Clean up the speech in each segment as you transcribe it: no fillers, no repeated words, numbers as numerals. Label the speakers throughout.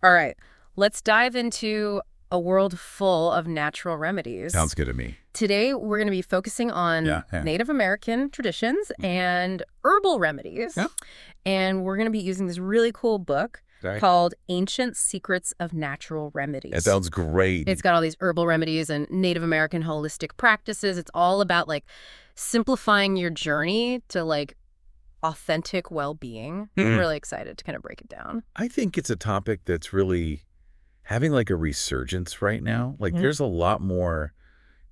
Speaker 1: All right, let's dive into a world full of natural remedies.
Speaker 2: Sounds good to me.
Speaker 1: Today, we're going to be focusing on
Speaker 2: Yeah.
Speaker 1: Native American traditions and herbal remedies.
Speaker 2: Yeah.
Speaker 1: And we're going to be using this really cool book
Speaker 2: Right.
Speaker 1: called Ancient Secrets of Natural Remedies.
Speaker 2: That sounds great.
Speaker 1: It's got all these herbal remedies and Native American holistic practices. It's all about like simplifying your journey to like authentic well-being. I'm really excited to kind of break it down.
Speaker 2: I think it's a topic that's really having like a resurgence right now. Like there's a lot more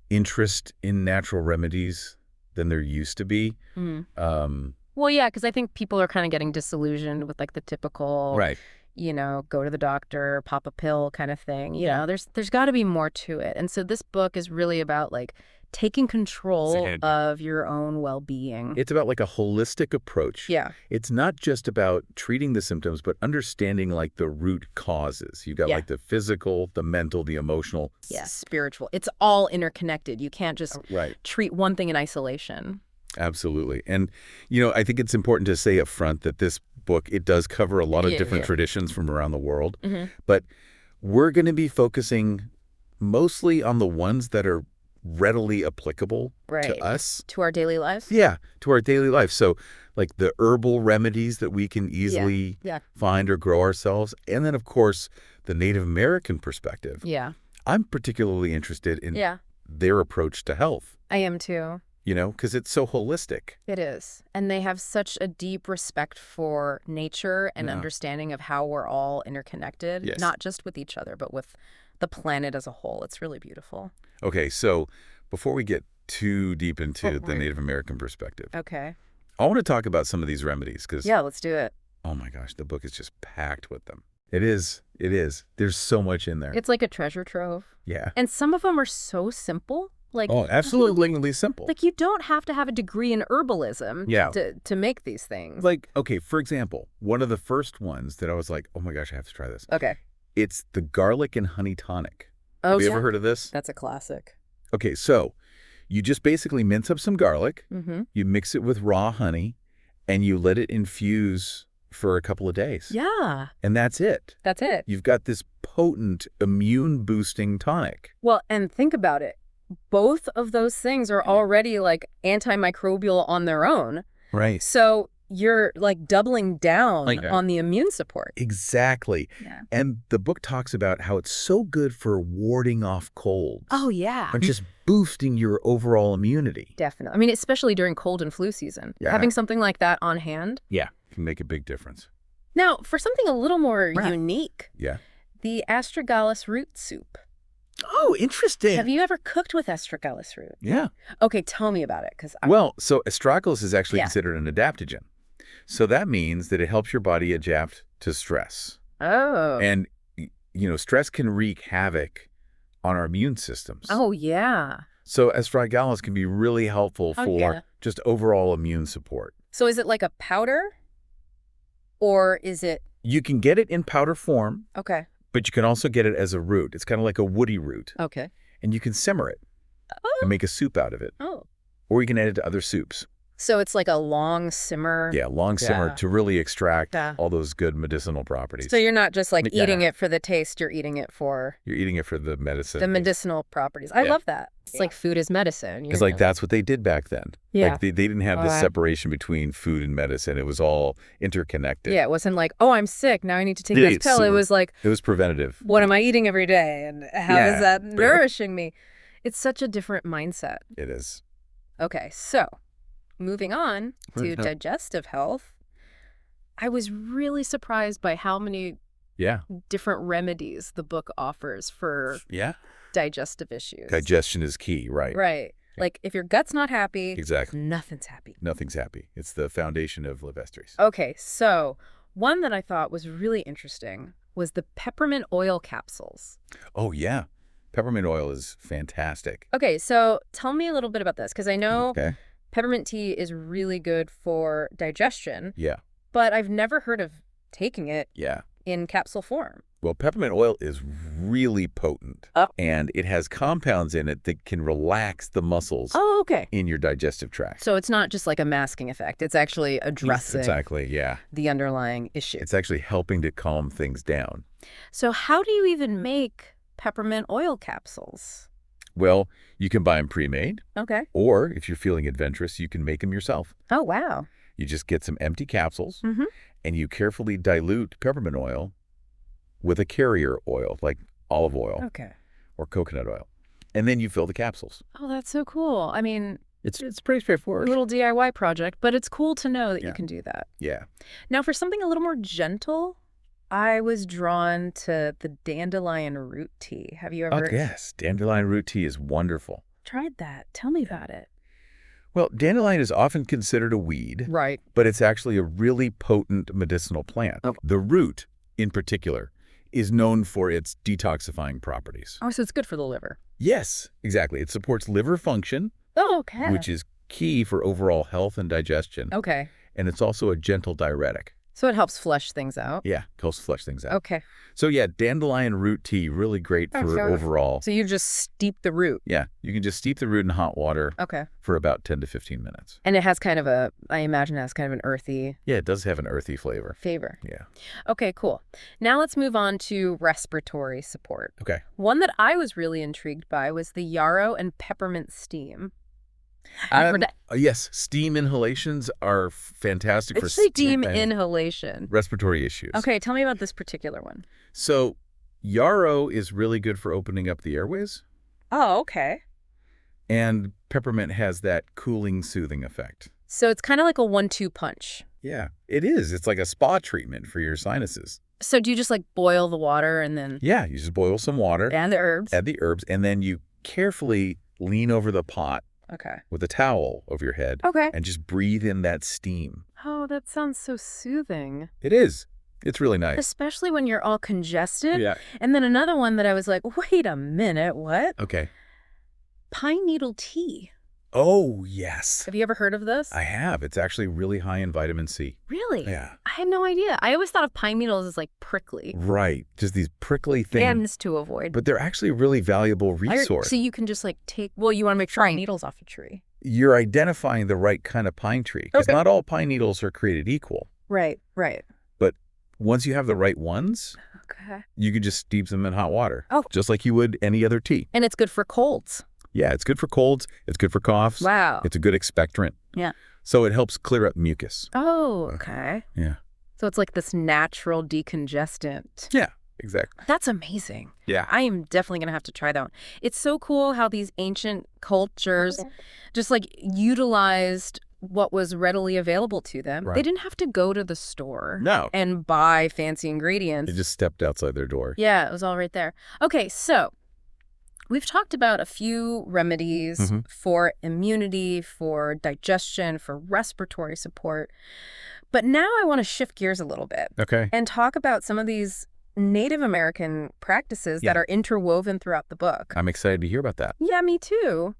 Speaker 2: interest in natural remedies than there used to be.
Speaker 1: Well, yeah, because I think people are kind of getting disillusioned with like the typical,
Speaker 2: Right.
Speaker 1: Go to the doctor, pop a pill kind of thing. There's got to be more to it. And so this book is really about like taking control of your own well-being.
Speaker 2: It's about like a holistic approach.
Speaker 1: Yeah.
Speaker 2: It's not just about treating the symptoms, but understanding like the root causes. You've got like the physical, the mental, the emotional.
Speaker 1: Yeah, spiritual. It's all interconnected. You can't just treat one thing in isolation.
Speaker 2: Absolutely. And, I think it's important to say up front that this book, it does cover a lot of different traditions from around the world. But we're going to be focusing mostly on the ones that are readily applicable to us.
Speaker 1: To our daily lives?
Speaker 2: Yeah, to our daily life. So like the herbal remedies that we can easily find or grow ourselves. And then, of course, the Native American perspective.
Speaker 1: Yeah.
Speaker 2: I'm particularly interested in their approach to health.
Speaker 1: I am too.
Speaker 2: Because it's so holistic.
Speaker 1: It is. And they have such a deep respect for nature and understanding of how we're all interconnected, not just with each other, but with the planet as a whole. It's really beautiful.
Speaker 2: Okay, so before we get too deep into the Native American perspective,
Speaker 1: I
Speaker 2: want to talk about some of these remedies because,
Speaker 1: let's do it.
Speaker 2: Oh my gosh, the book is just packed with them. It is. It is. There's so much in there.
Speaker 1: It's like a treasure trove.
Speaker 2: Yeah.
Speaker 1: And some of them are so simple. Like,
Speaker 2: absolutely simple.
Speaker 1: Like you don't have to have a degree in herbalism to make these things.
Speaker 2: Like, okay, for example, one of the first ones that I was like, oh my gosh, I have to try this.
Speaker 1: Okay.
Speaker 2: It's the garlic and honey tonic.
Speaker 1: Oh,
Speaker 2: have you ever heard of this?
Speaker 1: That's a classic.
Speaker 2: Okay, so you just basically mince up some garlic, you mix it with raw honey, and you let it infuse for a couple of days.
Speaker 1: Yeah.
Speaker 2: And that's it.
Speaker 1: That's it.
Speaker 2: You've got this potent immune-boosting tonic.
Speaker 1: Well, and think about it. Both of those things are already like antimicrobial on their own.
Speaker 2: Right.
Speaker 1: So you're like doubling down on the immune support.
Speaker 2: Exactly.
Speaker 1: Yeah.
Speaker 2: And the book talks about how it's so good for warding off colds.
Speaker 1: Oh, yeah.
Speaker 2: And just boosting your overall immunity.
Speaker 1: Definitely. I mean, especially during cold and flu season.
Speaker 2: Yeah.
Speaker 1: Having something like that on hand.
Speaker 2: Yeah. Can make a big difference.
Speaker 1: Now, for something a little more unique.
Speaker 2: Yeah.
Speaker 1: The astragalus root soup.
Speaker 2: Oh, interesting.
Speaker 1: Have you ever cooked with astragalus root?
Speaker 2: Yeah.
Speaker 1: Okay, tell me about it.
Speaker 2: Well, so astragalus is actually considered an adaptogen. So that means that it helps your body adapt to stress.
Speaker 1: Oh.
Speaker 2: And, stress can wreak havoc on our immune systems.
Speaker 1: Oh, yeah.
Speaker 2: So astragalus can be really helpful for just overall immune support.
Speaker 1: So is it like a powder? Or is it?
Speaker 2: You can get it in powder form.
Speaker 1: Okay.
Speaker 2: But you can also get it as a root. It's kind of like a woody root.
Speaker 1: Okay.
Speaker 2: And you can simmer it and make a soup out of it.
Speaker 1: Oh.
Speaker 2: Or you can add it to other soups.
Speaker 1: So it's like a long simmer.
Speaker 2: Yeah, long simmer to really extract all those good medicinal properties.
Speaker 1: So you're not just like eating it for the taste, you're eating it for...
Speaker 2: You're eating it for the medicine.
Speaker 1: The medicinal properties. I love that. It's like food is medicine.
Speaker 2: Because that's what they did back then.
Speaker 1: Yeah.
Speaker 2: Like they didn't have this separation between food and medicine. It was all interconnected.
Speaker 1: Yeah, it wasn't like, oh, I'm sick, now I need to take this pill. It was like...
Speaker 2: It was preventative.
Speaker 1: What am I eating every day? And how is that nourishing me? It's such a different mindset.
Speaker 2: It is.
Speaker 1: Okay, so... Moving on to digestive health, I was really surprised by how many different remedies the book offers for digestive issues.
Speaker 2: Digestion is key, right?
Speaker 1: Right. Like if your gut's not happy, nothing's happy.
Speaker 2: Nothing's happy. It's the foundation of live Vestries.
Speaker 1: Okay, so one that I thought was really interesting was the peppermint oil capsules.
Speaker 2: Oh, yeah. Peppermint oil is fantastic.
Speaker 1: Okay, so tell me a little bit about this because I know... Peppermint tea is really good for digestion.
Speaker 2: Yeah.
Speaker 1: But I've never heard of taking it
Speaker 2: Yeah.
Speaker 1: in capsule form.
Speaker 2: Well, peppermint oil is really potent,
Speaker 1: Oh.
Speaker 2: and it has compounds in it that can relax the muscles
Speaker 1: Oh, okay.
Speaker 2: in your digestive tract.
Speaker 1: So it's not just like a masking effect. It's actually addressing
Speaker 2: Exactly, yeah.
Speaker 1: the underlying issue.
Speaker 2: It's actually helping to calm things down.
Speaker 1: So how do you even make peppermint oil capsules?
Speaker 2: Well, you can buy them pre-made,
Speaker 1: Okay.
Speaker 2: or if you're feeling adventurous, you can make them yourself.
Speaker 1: Oh, wow.
Speaker 2: You just get some empty capsules,
Speaker 1: Mm-hmm.
Speaker 2: and you carefully dilute peppermint oil with a carrier oil, like olive oil
Speaker 1: Okay.
Speaker 2: or coconut oil. And then you fill the capsules.
Speaker 1: Oh, that's so cool. I mean,
Speaker 2: It's pretty
Speaker 1: a
Speaker 2: straightforward.
Speaker 1: little DIY project, but it's cool to know that you can do that.
Speaker 2: Yeah.
Speaker 1: Now, for something a little more gentle, I was drawn to the dandelion root tea. Have you ever
Speaker 2: Yes, dandelion root tea is wonderful.
Speaker 1: tried that? Tell me about it.
Speaker 2: Well, dandelion is often considered a weed,
Speaker 1: Right.
Speaker 2: but it's actually a really potent medicinal plant.
Speaker 1: Okay.
Speaker 2: The root, in particular, is known for its detoxifying properties.
Speaker 1: Oh, so it's good for the liver.
Speaker 2: Yes, exactly. It supports liver function,
Speaker 1: Oh, okay.
Speaker 2: which is key for overall health and digestion.
Speaker 1: Okay.
Speaker 2: And it's also a gentle diuretic.
Speaker 1: So it helps flush things out.
Speaker 2: Yeah, helps flush things out.
Speaker 1: Okay.
Speaker 2: So yeah, dandelion root tea, really great for overall.
Speaker 1: So you just steep the root.
Speaker 2: Yeah, you can just steep the root in hot water
Speaker 1: Okay.
Speaker 2: for about 10 to 15 minutes.
Speaker 1: And it has kind of I imagine it has kind of an earthy
Speaker 2: Yeah, it does have an earthy flavor.
Speaker 1: flavor.
Speaker 2: Yeah.
Speaker 1: Okay, cool. Now let's move on to respiratory support.
Speaker 2: Okay.
Speaker 1: One that I was really intrigued by was the yarrow and peppermint steam. For
Speaker 2: Yes, steam inhalations are fantastic for
Speaker 1: steam inhalation.
Speaker 2: respiratory issues.
Speaker 1: Okay, tell me about this particular one.
Speaker 2: So yarrow is really good for opening up the airways,
Speaker 1: Oh, okay.
Speaker 2: and peppermint has that cooling, soothing effect.
Speaker 1: So it's kind of like a 1-2 punch.
Speaker 2: Yeah, it is. It's like a spa treatment for your sinuses.
Speaker 1: So do you just like boil the water and then
Speaker 2: Yeah, you just boil some water,
Speaker 1: and the herbs?
Speaker 2: add the herbs, and then you carefully lean over the pot
Speaker 1: Okay.
Speaker 2: with a towel over your head
Speaker 1: Okay.
Speaker 2: and just breathe in that steam.
Speaker 1: Oh, that sounds so soothing.
Speaker 2: It is. It's really nice.
Speaker 1: Especially when you're all congested.
Speaker 2: Yeah.
Speaker 1: And then another one that I was like, wait a minute, what?
Speaker 2: Okay.
Speaker 1: Pine needle tea.
Speaker 2: Oh, yes.
Speaker 1: Have you ever heard of this?
Speaker 2: I have. It's actually really high in vitamin C.
Speaker 1: Really?
Speaker 2: Yeah.
Speaker 1: I had no idea. I always thought of pine needles as like prickly.
Speaker 2: Right. Just these prickly things.
Speaker 1: And to avoid.
Speaker 2: But they're actually a really valuable resource.
Speaker 1: So you can just like well, you want to make sure needles off a tree.
Speaker 2: You're identifying the right kind of pine tree. Because not all pine needles are created equal.
Speaker 1: Right, right.
Speaker 2: But once you have the right ones,
Speaker 1: Okay.
Speaker 2: you can just steep them in hot water.
Speaker 1: Oh.
Speaker 2: Just like you would any other tea.
Speaker 1: And it's good for colds.
Speaker 2: Yeah, it's good for colds. It's good for coughs.
Speaker 1: Wow.
Speaker 2: It's a good expectorant.
Speaker 1: Yeah.
Speaker 2: So it helps clear up mucus.
Speaker 1: Oh, okay.
Speaker 2: Yeah.
Speaker 1: So it's like this natural decongestant.
Speaker 2: Yeah, exactly.
Speaker 1: That's amazing.
Speaker 2: Yeah.
Speaker 1: I am definitely going to have to try that one. It's so cool how these ancient cultures just like utilized what was readily available to them.
Speaker 2: Right.
Speaker 1: They didn't have to go to the store
Speaker 2: No.
Speaker 1: and buy fancy ingredients.
Speaker 2: They just stepped outside their door.
Speaker 1: Yeah, it was all right there. Okay, so we've talked about a few remedies for immunity, for digestion, for respiratory support. But now I want to shift gears a little bit
Speaker 2: Okay.
Speaker 1: and talk about some of these Native American practices that are interwoven throughout the book.
Speaker 2: I'm excited to hear about that.
Speaker 1: Yeah, me too.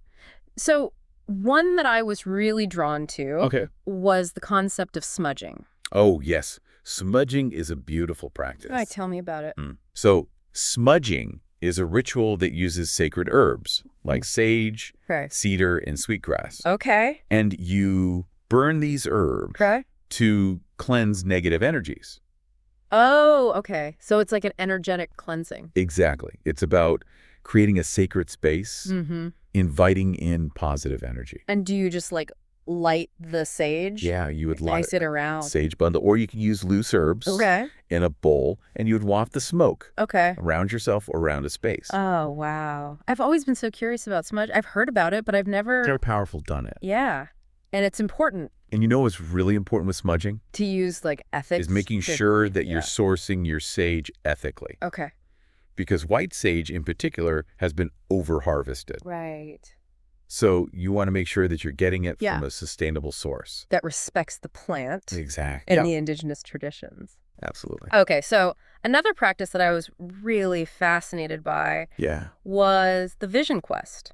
Speaker 1: So one that I was really drawn to was the concept of smudging.
Speaker 2: Oh, yes. Smudging is a beautiful practice.
Speaker 1: All right, tell me about it.
Speaker 2: So smudging is a ritual that uses sacred herbs like sage,
Speaker 1: Okay.
Speaker 2: cedar, and sweetgrass.
Speaker 1: Okay.
Speaker 2: And you burn these herbs
Speaker 1: Okay.
Speaker 2: to cleanse negative energies.
Speaker 1: Oh, okay. So it's like an energetic cleansing.
Speaker 2: Exactly. It's about creating a sacred space,
Speaker 1: Mm-hmm.
Speaker 2: inviting in positive energy.
Speaker 1: And do you just like light the sage?
Speaker 2: Yeah, you would light
Speaker 1: Slice it around.
Speaker 2: sage bundle, or you can use loose herbs
Speaker 1: Okay.
Speaker 2: in a bowl, and you would waft the smoke
Speaker 1: Okay.
Speaker 2: around yourself or around a space.
Speaker 1: Oh, wow. I've always been so curious about smudge. I've heard about it, but I've never...
Speaker 2: Very powerful done it.
Speaker 1: Yeah. And it's important
Speaker 2: And you know what's really important with smudging?
Speaker 1: to use like ethics.
Speaker 2: Is making sure that you're sourcing your sage ethically.
Speaker 1: Okay.
Speaker 2: Because white sage in particular has been over-harvested.
Speaker 1: Right.
Speaker 2: So you want to make sure that you're getting it
Speaker 1: Yeah.
Speaker 2: from a sustainable source.
Speaker 1: That respects the plant
Speaker 2: Exactly.
Speaker 1: and the indigenous traditions.
Speaker 2: Absolutely.
Speaker 1: Okay, so another practice that I was really fascinated by
Speaker 2: Yeah.
Speaker 1: was the vision quest.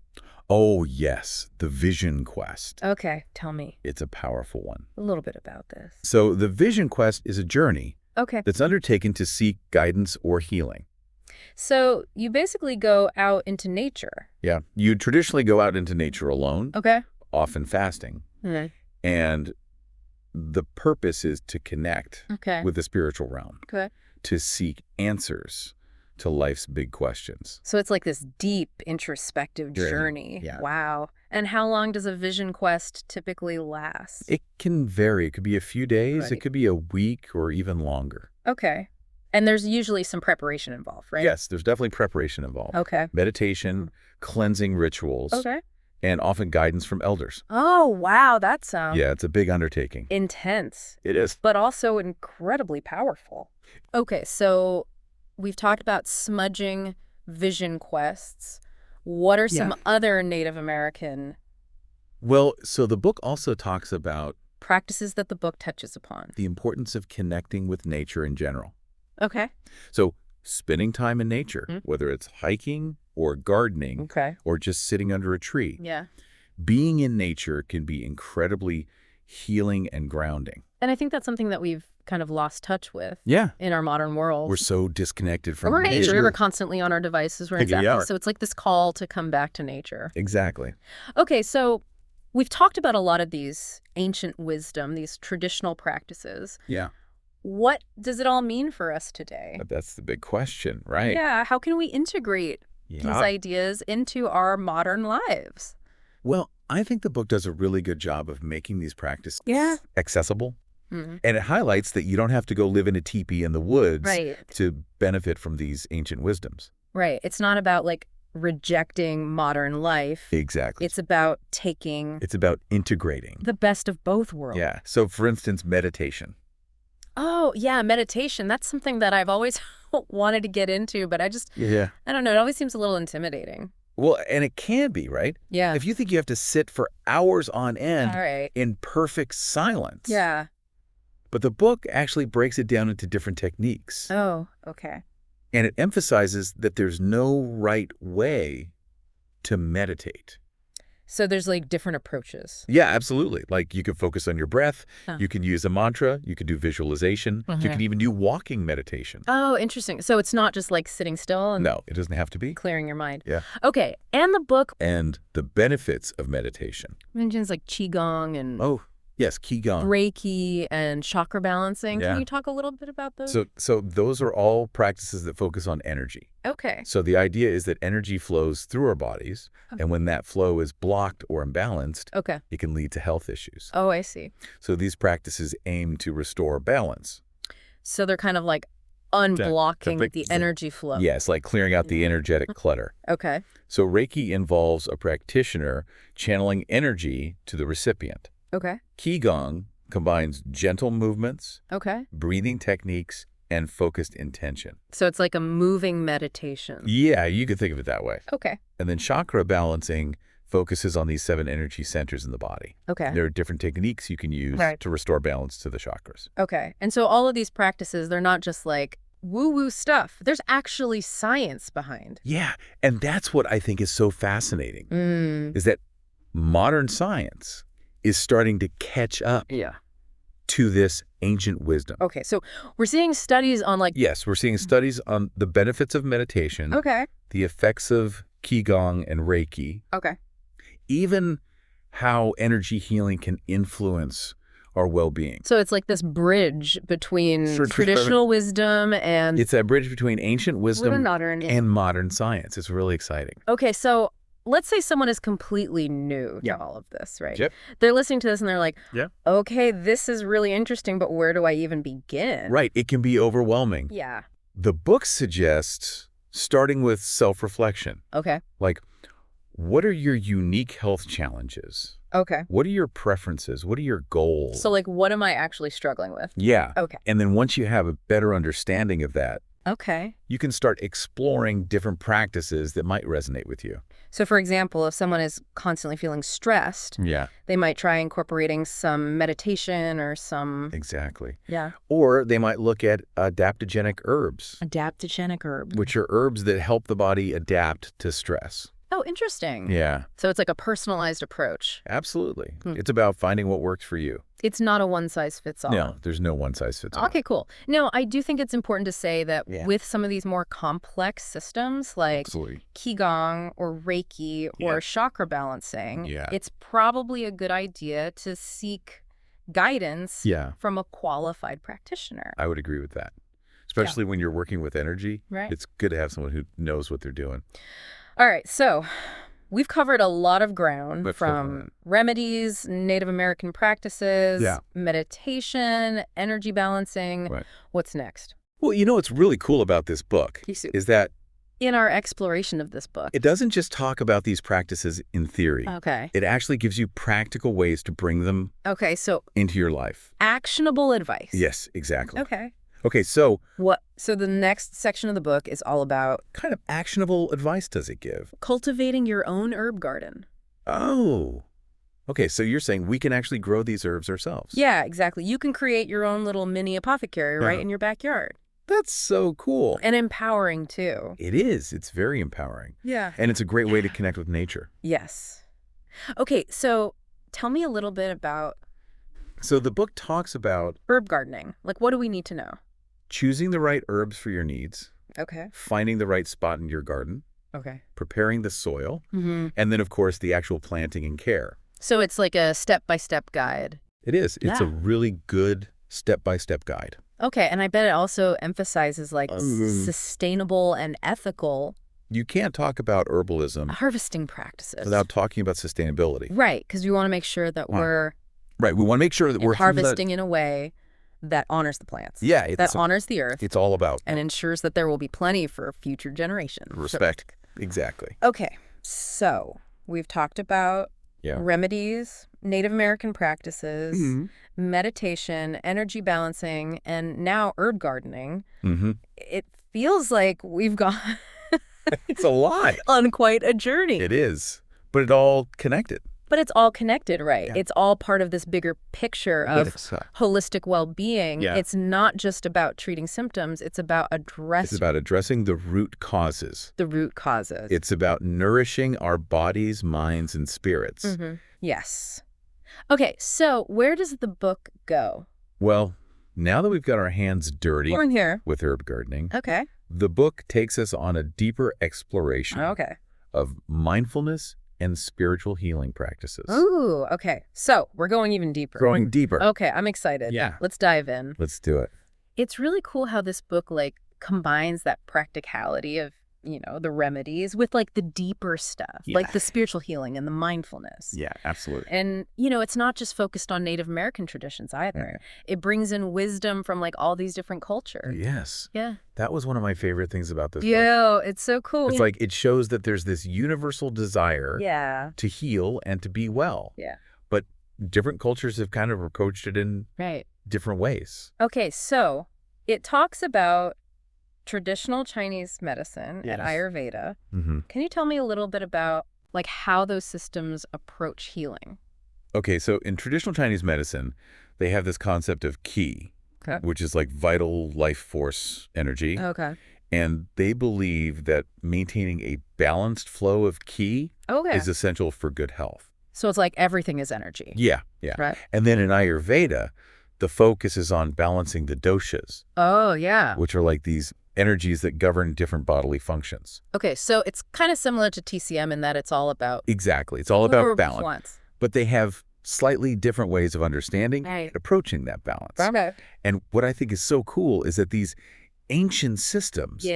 Speaker 2: Oh, yes. The vision quest.
Speaker 1: Okay, tell me
Speaker 2: It's a powerful one.
Speaker 1: a little bit about this.
Speaker 2: So the vision quest is a journey
Speaker 1: Okay.
Speaker 2: that's undertaken to seek guidance or healing.
Speaker 1: So you basically go out into nature.
Speaker 2: Yeah. You traditionally go out into nature alone,
Speaker 1: Okay.
Speaker 2: often fasting. And the purpose is to connect with the spiritual realm, to seek answers to life's big questions.
Speaker 1: So it's like this deep introspective journey.
Speaker 2: Yeah.
Speaker 1: Wow. And how long does a vision quest typically last?
Speaker 2: It can vary. It could be a few days.
Speaker 1: Right.
Speaker 2: It could be a week or even longer.
Speaker 1: Okay. And there's usually some preparation involved, right?
Speaker 2: Yes, there's definitely preparation involved.
Speaker 1: Okay.
Speaker 2: Meditation, cleansing rituals, and often guidance from elders.
Speaker 1: Oh, wow. That sounds
Speaker 2: Yeah, it's a big undertaking.
Speaker 1: intense.
Speaker 2: It is.
Speaker 1: But also incredibly powerful. Okay, so we've talked about smudging vision quests. What are some other Native American
Speaker 2: Well, so the book also talks about
Speaker 1: practices that the book touches upon?
Speaker 2: the importance of connecting with nature in general.
Speaker 1: Okay.
Speaker 2: So spending time in nature, whether it's hiking or gardening or just sitting under a tree.
Speaker 1: Yeah.
Speaker 2: Being in nature can be incredibly healing and grounding.
Speaker 1: And I think that's something that we've kind of lost touch with
Speaker 2: Yeah.
Speaker 1: in our modern world.
Speaker 2: We're so disconnected from
Speaker 1: Right.
Speaker 2: nature.
Speaker 1: We're constantly on our devices. We're So it's like this call to come back to nature.
Speaker 2: Exactly.
Speaker 1: Okay, so we've talked about a lot of these ancient wisdom, these traditional practices.
Speaker 2: Yeah.
Speaker 1: What does it all mean for us today?
Speaker 2: That's the big question, right?
Speaker 1: Yeah, how can we integrate these ideas into our modern lives?
Speaker 2: Well, I think the book does a really good job of making these practices accessible. And it highlights that you don't have to go live in a teepee in the woods to benefit from these ancient wisdoms.
Speaker 1: Right. It's not about like rejecting modern life.
Speaker 2: Exactly.
Speaker 1: It's about taking
Speaker 2: It's about integrating
Speaker 1: the best of both worlds.
Speaker 2: Yeah. So, for instance, meditation.
Speaker 1: Oh, yeah, meditation. That's something that I've always wanted to get into, but I don't know. It always seems a little intimidating.
Speaker 2: Well, and it can be, right?
Speaker 1: Yeah.
Speaker 2: If you think you have to sit for hours on end in perfect silence.
Speaker 1: Yeah.
Speaker 2: But the book actually breaks it down into different techniques.
Speaker 1: Oh, okay.
Speaker 2: And it emphasizes that there's no right way to meditate.
Speaker 1: So there's like different approaches.
Speaker 2: Yeah, absolutely. Like you could focus on your breath. You can use a mantra. You could do visualization. You can even do walking meditation.
Speaker 1: Oh, interesting. So it's not just like sitting still and
Speaker 2: No, it doesn't have to be.
Speaker 1: clearing your mind.
Speaker 2: Yeah.
Speaker 1: Okay. And the book
Speaker 2: And the benefits of meditation.
Speaker 1: mentions like Qigong and
Speaker 2: Oh, yes, Qigong.
Speaker 1: Reiki and chakra balancing.
Speaker 2: Yeah.
Speaker 1: Can you talk a little bit about those?
Speaker 2: So those are all practices that focus on energy.
Speaker 1: Okay.
Speaker 2: So the idea is that energy flows through our bodies, and when that flow is blocked or imbalanced, it can lead to health issues.
Speaker 1: Oh, I see.
Speaker 2: So these practices aim to restore balance.
Speaker 1: So they're kind of like unblocking the energy flow.
Speaker 2: Yes, like clearing out the energetic clutter.
Speaker 1: Okay.
Speaker 2: So Reiki involves a practitioner channeling energy to the recipient.
Speaker 1: Okay.
Speaker 2: Qigong combines gentle movements,
Speaker 1: Okay.
Speaker 2: breathing techniques, and focused intention.
Speaker 1: So it's like a moving meditation.
Speaker 2: Yeah, you could think of it that way.
Speaker 1: Okay.
Speaker 2: And then chakra balancing focuses on these 7 energy centers in the body.
Speaker 1: Okay.
Speaker 2: There are different techniques you can use to restore balance to the chakras.
Speaker 1: Okay. And so all of these practices, they're not just like woo-woo stuff. There's actually science behind.
Speaker 2: Yeah, and that's what I think is so fascinating, is that modern science is starting to catch up to this ancient wisdom.
Speaker 1: Okay, so we're seeing studies on like...
Speaker 2: Yes, we're seeing studies on the benefits of meditation, the effects of Qigong and Reiki, even how energy healing can influence our well-being.
Speaker 1: So it's like this bridge between traditional wisdom and...
Speaker 2: It's a bridge between ancient wisdom and modern science. It's really exciting.
Speaker 1: Okay, so let's say someone is completely new to all of this, right?
Speaker 2: Yep.
Speaker 1: They're listening to this and they're like, okay, this is really interesting, but where do I even begin?
Speaker 2: Right. It can be overwhelming.
Speaker 1: Yeah.
Speaker 2: The book suggests starting with self-reflection.
Speaker 1: Okay.
Speaker 2: Like, what are your unique health challenges?
Speaker 1: Okay.
Speaker 2: What are your preferences? What are your goals?
Speaker 1: So, like, what am I actually struggling with?
Speaker 2: Yeah.
Speaker 1: Okay.
Speaker 2: And then once you have a better understanding of that, you can start exploring different practices that might resonate with you.
Speaker 1: So, for example, if someone is constantly feeling stressed, they might try incorporating some meditation or some...
Speaker 2: Exactly.
Speaker 1: Yeah.
Speaker 2: Or they might look at adaptogenic herbs.
Speaker 1: Adaptogenic herbs.
Speaker 2: Which are herbs that help the body adapt to stress.
Speaker 1: Oh, interesting.
Speaker 2: Yeah.
Speaker 1: So it's like a personalized approach.
Speaker 2: Absolutely. It's about finding what works for you.
Speaker 1: It's not a one-size-fits-all.
Speaker 2: No, there's no one-size-fits-all.
Speaker 1: Okay, cool. No, I do think it's important to say that with some of these more complex systems like Qigong or Reiki or chakra balancing, it's probably a good idea to seek guidance from a qualified practitioner.
Speaker 2: I would agree with that. Especially when you're working with energy, it's good to have someone who knows what they're doing.
Speaker 1: All right, so we've covered a lot of ground from remedies, Native American practices, meditation, energy balancing. What's next?
Speaker 2: Well, you know what's really cool about this book is that
Speaker 1: in our exploration of this book,
Speaker 2: it doesn't just talk about these practices in theory. It actually gives you practical ways to bring them into your life.
Speaker 1: Actionable advice.
Speaker 2: Yes, exactly.
Speaker 1: Okay,
Speaker 2: so
Speaker 1: what? So the next section of the book is all about
Speaker 2: kind of actionable advice does it give?
Speaker 1: Cultivating your own herb garden.
Speaker 2: Oh. Okay, so you're saying we can actually grow these herbs ourselves.
Speaker 1: Yeah, exactly. You can create your own little mini apothecary right in your backyard.
Speaker 2: That's so cool.
Speaker 1: And empowering, too.
Speaker 2: It is. It's very empowering.
Speaker 1: Yeah.
Speaker 2: And it's a great way to connect with nature.
Speaker 1: Yes. Okay, so tell me a little bit about...
Speaker 2: So the book talks about...
Speaker 1: herb gardening. Like, what do we need to know?
Speaker 2: Choosing the right herbs for your needs.
Speaker 1: Okay.
Speaker 2: Finding the right spot in your garden.
Speaker 1: Okay.
Speaker 2: Preparing the soil. And then, of course, the actual planting and care.
Speaker 1: So it's like a step-by-step guide.
Speaker 2: It is. It's a really good step-by-step guide.
Speaker 1: Okay, and I bet it also emphasizes like sustainable and ethical...
Speaker 2: You can't talk about herbalism...
Speaker 1: harvesting practices.
Speaker 2: ...without talking about sustainability.
Speaker 1: Right, because we want to make sure that we're...
Speaker 2: Right, we want to make sure that we're...
Speaker 1: harvesting in a way that honors the plants.
Speaker 2: Yeah.
Speaker 1: That honors the earth.
Speaker 2: It's all about...
Speaker 1: and ensures that there will be plenty for future generations.
Speaker 2: Respect. Exactly.
Speaker 1: Okay, so we've talked about remedies, Native American practices, meditation, energy balancing, and now herb gardening. It feels like we've gone...
Speaker 2: it's a lot.
Speaker 1: ...on quite a journey.
Speaker 2: It is, but it's all connected.
Speaker 1: But it's all connected, right? It's all part of this bigger picture of holistic well-being. It's not just about treating symptoms. It's about
Speaker 2: addressing the root causes.
Speaker 1: The root causes.
Speaker 2: It's about nourishing our bodies, minds, and spirits.
Speaker 1: Yes. Okay, so where does the book go?
Speaker 2: Well, now that we've got our hands dirty
Speaker 1: we're in here
Speaker 2: with herb gardening,
Speaker 1: the
Speaker 2: book takes us on a deeper exploration of mindfulness and spiritual healing practices.
Speaker 1: Ooh, okay. So we're going even deeper.
Speaker 2: Going deeper.
Speaker 1: Okay, I'm excited.
Speaker 2: Yeah.
Speaker 1: Let's dive in.
Speaker 2: Let's do it.
Speaker 1: It's really cool how this book like combines that practicality of, you know, the remedies with like the deeper stuff, like the spiritual healing and the mindfulness.
Speaker 2: Yeah, absolutely.
Speaker 1: And, you know, it's not just focused on Native American traditions either. It brings in wisdom from like all these different cultures.
Speaker 2: Yes.
Speaker 1: Yeah.
Speaker 2: That was one of my favorite things about this book.
Speaker 1: Yeah, it's so cool.
Speaker 2: It's like it shows that there's this universal desire to heal and to be well.
Speaker 1: Yeah.
Speaker 2: But different cultures have kind of approached it in different ways.
Speaker 1: Okay, so it talks about traditional Chinese medicine and Ayurveda. Can you tell me a little bit about like how those systems approach healing?
Speaker 2: Okay, so in traditional Chinese medicine, they have this concept of qi, which is like vital life force energy. And they believe that maintaining a balanced flow of qi is essential for good health.
Speaker 1: So it's like everything is energy.
Speaker 2: Yeah. Right. And then in Ayurveda, the focus is on balancing the doshas. Which are like these energies that govern different bodily functions.
Speaker 1: Okay, so it's kind of similar to TCM in that it's all about...
Speaker 2: Exactly. It's all about balance. But they have slightly different ways of understanding and approaching that balance. And what I think is so cool is that these ancient systems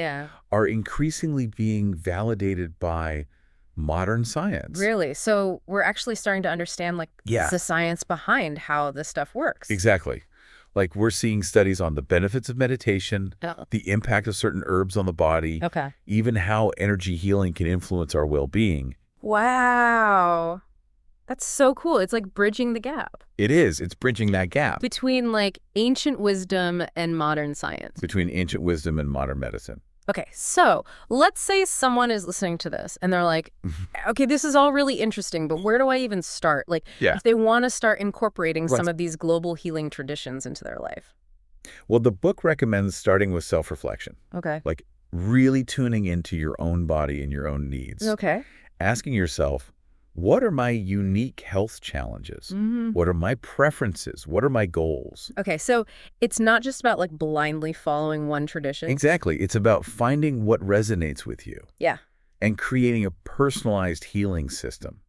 Speaker 2: are increasingly being validated by modern science.
Speaker 1: Really? So we're actually starting to understand like the science behind how this stuff works.
Speaker 2: Exactly. Like we're seeing studies on the benefits of meditation, the impact of certain herbs on the body, even how energy healing can influence our well-being.
Speaker 1: Wow. That's so cool. It's like bridging the gap.
Speaker 2: It is. It's bridging that gap.
Speaker 1: Between like ancient wisdom and modern science.
Speaker 2: Between ancient wisdom and modern medicine.
Speaker 1: Okay, so let's say someone is listening to this and they're like, okay, this is all really interesting, but where do I even start? Like, if they want to start incorporating some of these global healing traditions into their life.
Speaker 2: Well, the book recommends starting with self-reflection.
Speaker 1: Okay.
Speaker 2: Like really tuning into your own body and your own needs.
Speaker 1: Okay.
Speaker 2: asking yourself, what are my unique health challenges? What are my preferences? What are my goals?
Speaker 1: Okay, so it's not just about like blindly following one tradition.
Speaker 2: Exactly. It's about finding what resonates with you.
Speaker 1: Yeah.
Speaker 2: And creating a personalized healing system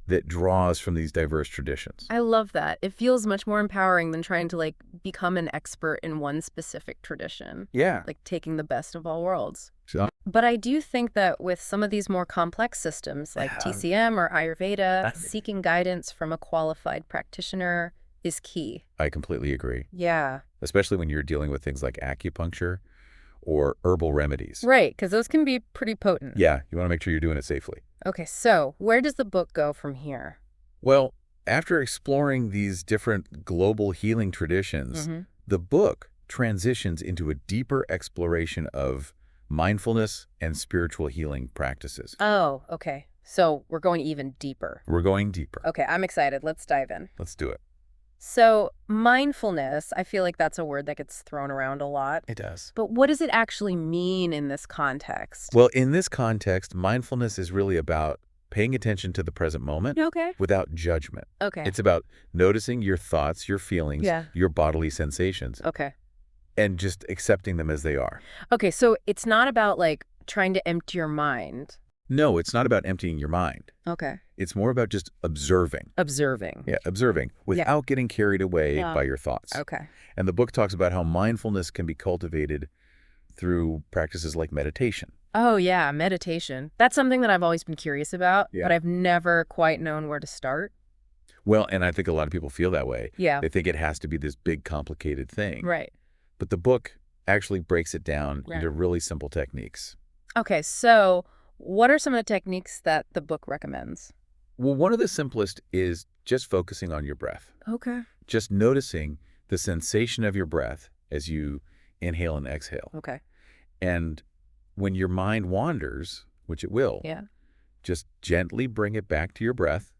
Speaker 2: that draws from these diverse traditions.
Speaker 1: I love that. It feels much more empowering than trying to like become an expert in one specific tradition.
Speaker 2: Yeah.
Speaker 1: Like taking the best of all worlds.
Speaker 2: So,
Speaker 1: But I do think that with some of these more complex systems like TCM or Ayurveda, seeking guidance from a qualified practitioner is key.
Speaker 2: I completely agree.
Speaker 1: Yeah.
Speaker 2: Especially when you're dealing with things like acupuncture or herbal remedies.
Speaker 1: Right, because those can be pretty potent.
Speaker 2: Yeah, you want to make sure you're doing it safely.
Speaker 1: Okay, so where does the book go from here?
Speaker 2: Well, after exploring these different global healing traditions, the book transitions into a deeper exploration of mindfulness and spiritual healing practices.
Speaker 1: Oh, okay. So we're going even deeper.
Speaker 2: We're going deeper.
Speaker 1: Okay, I'm excited. Let's dive in.
Speaker 2: Let's do it.
Speaker 1: So mindfulness, I feel like that's a word that gets thrown around a lot.
Speaker 2: It does.
Speaker 1: But what does it actually mean in this context?
Speaker 2: Well, in this context, mindfulness is really about paying attention to the present moment without judgment.
Speaker 1: Okay.
Speaker 2: It's about noticing your thoughts, your feelings, your bodily sensations.
Speaker 1: Okay.
Speaker 2: And just accepting them as they are.
Speaker 1: Okay, so it's not about like trying to empty your mind.
Speaker 2: No, it's not about emptying your mind.
Speaker 1: Okay.
Speaker 2: It's more about just observing.
Speaker 1: Observing.
Speaker 2: Yeah, observing without getting carried away by your thoughts.
Speaker 1: Okay.
Speaker 2: And the book talks about how mindfulness can be cultivated through practices like meditation.
Speaker 1: Oh, yeah, meditation. That's something that I've always been curious about, but I've never quite known where to start.
Speaker 2: Well, and I think a lot of people feel that way.
Speaker 1: Yeah.
Speaker 2: They think it has to be this big, complicated thing.
Speaker 1: Right.
Speaker 2: But the book actually breaks it down into really simple techniques.
Speaker 1: Okay, so what are some of the techniques that the book recommends?
Speaker 2: Well, one of the simplest is just focusing on your breath.
Speaker 1: Okay.
Speaker 2: Just noticing the sensation of your breath as you inhale and exhale.
Speaker 1: Okay.
Speaker 2: And when your mind wanders, which it will, just gently bring it back to your breath.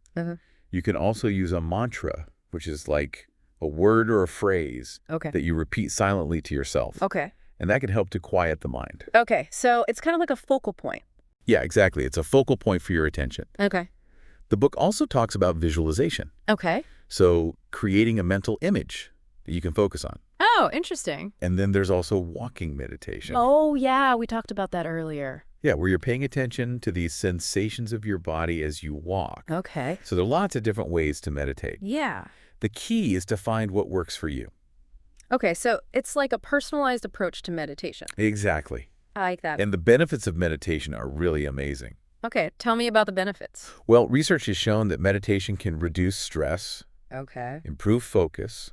Speaker 2: You can also use a mantra, which is like a word or a phrase that you repeat silently to yourself.
Speaker 1: Okay.
Speaker 2: And that can help to quiet the mind.
Speaker 1: Okay, so it's kind of like a focal point.
Speaker 2: Yeah, exactly. It's a focal point for your attention.
Speaker 1: Okay.
Speaker 2: The book also talks about visualization.
Speaker 1: Okay.
Speaker 2: So creating a mental image that you can focus on.
Speaker 1: Oh, interesting.
Speaker 2: And then there's also walking meditation.
Speaker 1: Oh, yeah, we talked about that earlier.
Speaker 2: Yeah, where you're paying attention to these sensations of your body as you walk.
Speaker 1: Okay.
Speaker 2: So there are lots of different ways to meditate.
Speaker 1: Yeah.
Speaker 2: The key is to find what works for you.
Speaker 1: Okay, so it's like a personalized approach to meditation.
Speaker 2: Exactly.
Speaker 1: I like that.
Speaker 2: And the benefits of meditation are really amazing.
Speaker 1: Okay, tell me about the benefits.
Speaker 2: Well, research has shown that meditation can reduce stress, improve focus,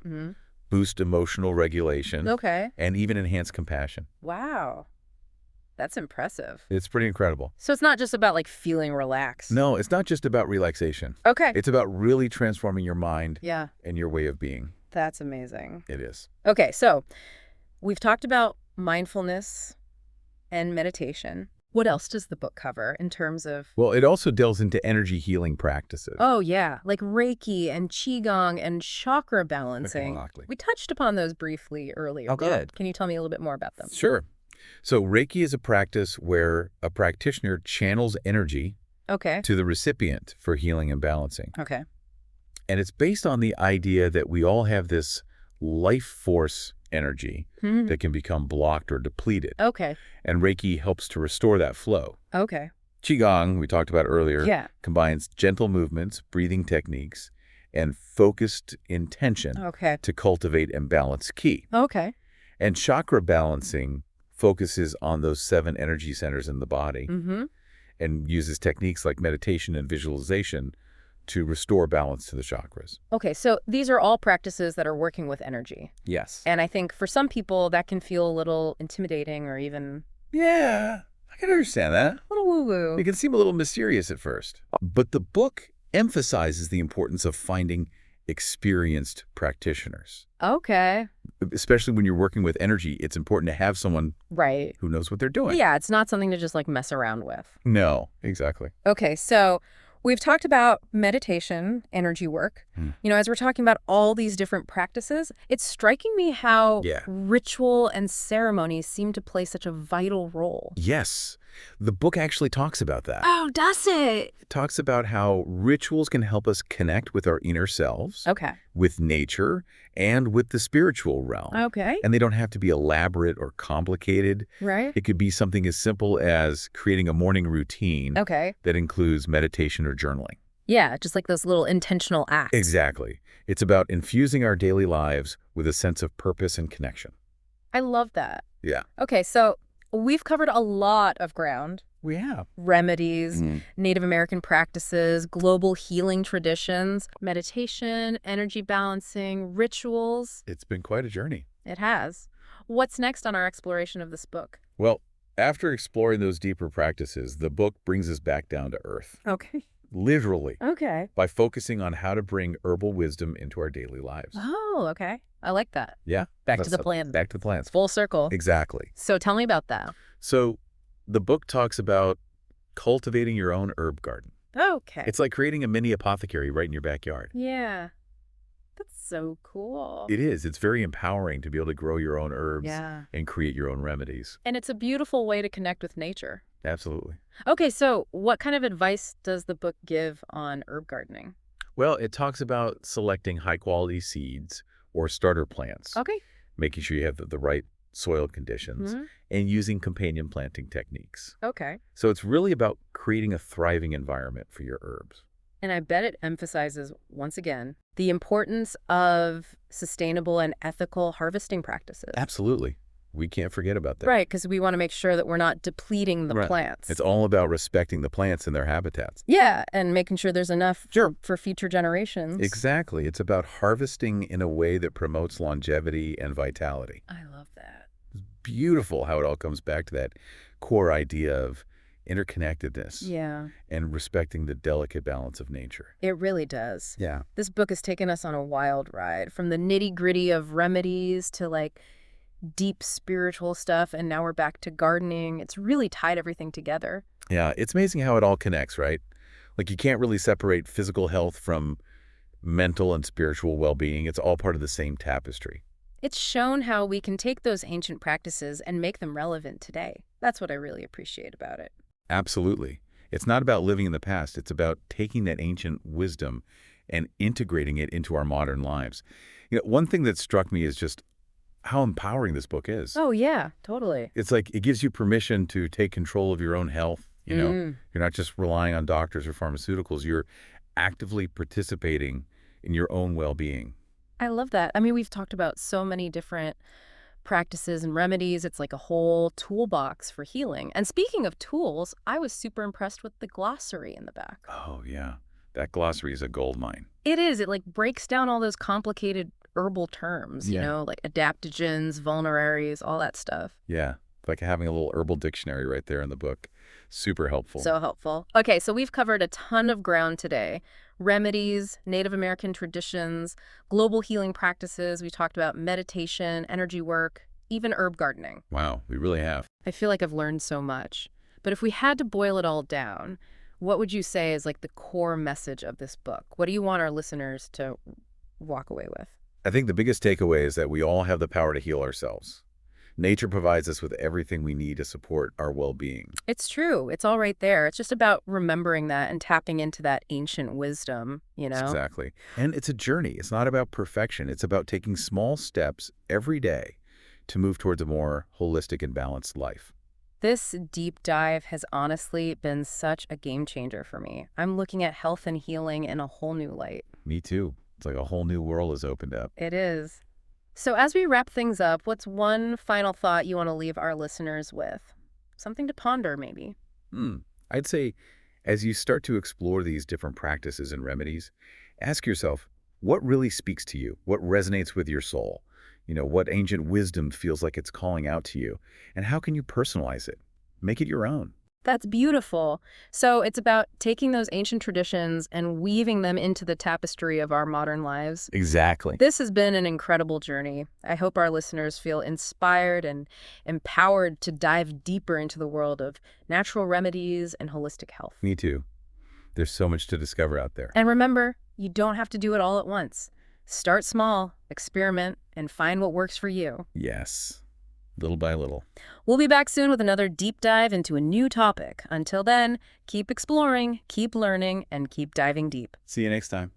Speaker 2: boost emotional regulation, and even enhance compassion.
Speaker 1: Wow. That's impressive.
Speaker 2: It's pretty incredible.
Speaker 1: So it's not just about like feeling relaxed.
Speaker 2: No, it's not just about relaxation.
Speaker 1: Okay.
Speaker 2: It's about really transforming your mind and your way of being.
Speaker 1: That's amazing.
Speaker 2: It is.
Speaker 1: Okay, so we've talked about mindfulness and meditation. What else does the book cover in terms of...
Speaker 2: Well, it also delves into energy healing practices.
Speaker 1: Oh, yeah, like Reiki and Qigong and chakra balancing.
Speaker 2: Exactly.
Speaker 1: We touched upon those briefly earlier.
Speaker 2: Oh, good.
Speaker 1: Can you tell me a little bit more about them?
Speaker 2: Sure. So Reiki is a practice where a practitioner channels energy to the recipient for healing and balancing.
Speaker 1: Okay.
Speaker 2: And it's based on the idea that we all have this life force energy that can become blocked or depleted.
Speaker 1: Okay.
Speaker 2: And Reiki helps to restore that flow.
Speaker 1: Okay.
Speaker 2: Qigong, we talked about earlier, combines gentle movements, breathing techniques, and focused intention to cultivate and balance qi.
Speaker 1: Okay.
Speaker 2: And chakra balancing focuses on those 7 energy centers in the body and uses techniques like meditation and visualization to restore balance to the chakras.
Speaker 1: Okay, so these are all practices that are working with energy.
Speaker 2: Yes.
Speaker 1: And I think for some people that can feel a little intimidating or even...
Speaker 2: Yeah, I can understand that.
Speaker 1: A little woo-woo.
Speaker 2: It can seem a little mysterious at first. But the book emphasizes the importance of finding experienced practitioners.
Speaker 1: Okay.
Speaker 2: Especially when you're working with energy, it's important to have someone who knows what they're doing.
Speaker 1: Yeah, it's not something to just like mess around with.
Speaker 2: No, exactly.
Speaker 1: Okay, so we've talked about meditation, energy work. You know, as we're talking about all these different practices, it's striking me how ritual and ceremony seem to play such a vital role.
Speaker 2: Yes. The book actually talks about that.
Speaker 1: Oh, does it?
Speaker 2: It talks about how rituals can help us connect with our inner selves,
Speaker 1: Okay.
Speaker 2: with nature, and with the spiritual realm.
Speaker 1: Okay.
Speaker 2: And they don't have to be elaborate or complicated.
Speaker 1: Right.
Speaker 2: It could be something as simple as creating a morning routine that includes meditation or journaling.
Speaker 1: Yeah, just like those little intentional acts.
Speaker 2: Exactly. It's about infusing our daily lives with a sense of purpose and connection.
Speaker 1: I love that.
Speaker 2: Yeah.
Speaker 1: Okay, so we've covered a lot of ground.
Speaker 2: We have.
Speaker 1: Remedies, Native American practices, global healing traditions, meditation, energy balancing, rituals.
Speaker 2: It's been quite a journey.
Speaker 1: It has. What's next on our exploration of this book?
Speaker 2: Well, after exploring those deeper practices, the book brings us back down to earth.
Speaker 1: Okay.
Speaker 2: Literally.
Speaker 1: Okay.
Speaker 2: By focusing on how to bring herbal wisdom into our daily lives.
Speaker 1: Oh, okay. I like that.
Speaker 2: Yeah.
Speaker 1: Back to the plant.
Speaker 2: Back to the plants.
Speaker 1: Full circle.
Speaker 2: Exactly.
Speaker 1: So tell me about that.
Speaker 2: So the book talks about cultivating your own herb garden.
Speaker 1: Okay.
Speaker 2: It's like creating a mini apothecary right in your backyard.
Speaker 1: Yeah. That's so cool.
Speaker 2: It is. It's very empowering to be able to grow your own herbs
Speaker 1: Yeah.
Speaker 2: and create your own remedies.
Speaker 1: And it's a beautiful way to connect with nature.
Speaker 2: Absolutely.
Speaker 1: Okay, so what kind of advice does the book give on herb gardening?
Speaker 2: Well, it talks about selecting high-quality seeds or starter plants.
Speaker 1: Okay.
Speaker 2: Making sure you have the right soil conditions and using companion planting techniques.
Speaker 1: Okay.
Speaker 2: So it's really about creating a thriving environment for your herbs.
Speaker 1: And I bet it emphasizes, once again, the importance of sustainable and ethical harvesting practices.
Speaker 2: Absolutely. We can't forget about that.
Speaker 1: Right, because we want to make sure that we're not depleting the plants.
Speaker 2: It's all about respecting the plants and their habitats.
Speaker 1: Yeah, and making sure there's enough for future generations.
Speaker 2: Exactly. It's about harvesting in a way that promotes longevity and vitality.
Speaker 1: I love that.
Speaker 2: It's beautiful how it all comes back to that core idea of interconnectedness and respecting the delicate balance of nature.
Speaker 1: It really does.
Speaker 2: Yeah.
Speaker 1: This book has taken us on a wild ride, from the nitty-gritty of remedies to like deep spiritual stuff, and now we're back to gardening. It's really tied everything together.
Speaker 2: Yeah, it's amazing how it all connects, right? Like you can't really separate physical health from mental and spiritual well-being. It's all part of the same tapestry.
Speaker 1: It's shown how we can take those ancient practices and make them relevant today. That's what I really appreciate about it.
Speaker 2: Absolutely. It's not about living in the past. It's about taking that ancient wisdom and integrating it into our modern lives. You know, one thing that struck me is just how empowering this book is.
Speaker 1: Oh, yeah, totally.
Speaker 2: It's like it gives you permission to take control of your own health. You know, you're not just relying on doctors or pharmaceuticals. You're actively participating in your own well-being.
Speaker 1: I love that. I mean, we've talked about so many different practices and remedies. It's like a whole toolbox for healing. And speaking of tools, I was super impressed with the glossary in the back.
Speaker 2: Oh, yeah. That glossary is a goldmine.
Speaker 1: It is. It like breaks down all those complicated herbal terms, you know, like adaptogens, vulneraries, all that stuff.
Speaker 2: Yeah. Like having a little herbal dictionary right there in the book. Super helpful.
Speaker 1: So helpful. Okay, so we've covered a ton of ground today. Remedies, Native American traditions, global healing practices. We talked about meditation, energy work, even herb gardening.
Speaker 2: Wow, we really have.
Speaker 1: I feel like I've learned so much. But if we had to boil it all down, what would you say is like the core message of this book? What do you want our listeners to walk away with?
Speaker 2: I think the biggest takeaway is that we all have the power to heal ourselves. Nature provides us with everything we need to support our well-being.
Speaker 1: It's true. It's all right there. It's just about remembering that and tapping into that ancient wisdom, you know?
Speaker 2: Exactly. And it's a journey. It's not about perfection. It's about taking small steps every day to move towards a more holistic and balanced life.
Speaker 1: This deep dive has honestly been such a game changer for me. I'm looking at health and healing in a whole new light.
Speaker 2: Me too. It's like a whole new world has opened up.
Speaker 1: It is. So as we wrap things up, what's one final thought you want to leave our listeners with? Something to ponder, maybe.
Speaker 2: I'd say as you start to explore these different practices and remedies, ask yourself, what really speaks to you? What resonates with your soul? You know, what ancient wisdom feels like it's calling out to you? And how can you personalize it? Make it your own.
Speaker 1: That's beautiful. So it's about taking those ancient traditions and weaving them into the tapestry of our modern lives.
Speaker 2: Exactly.
Speaker 1: This has been an incredible journey. I hope our listeners feel inspired and empowered to dive deeper into the world of natural remedies and holistic health.
Speaker 2: Me too. There's so much to discover out there.
Speaker 1: And remember, you don't have to do it all at once. Start small, experiment, and find what works for you.
Speaker 2: Yes. little by little.
Speaker 1: We'll be back soon with another deep dive into a new topic. Until then, keep exploring, keep learning, and keep diving deep.
Speaker 2: See you next time.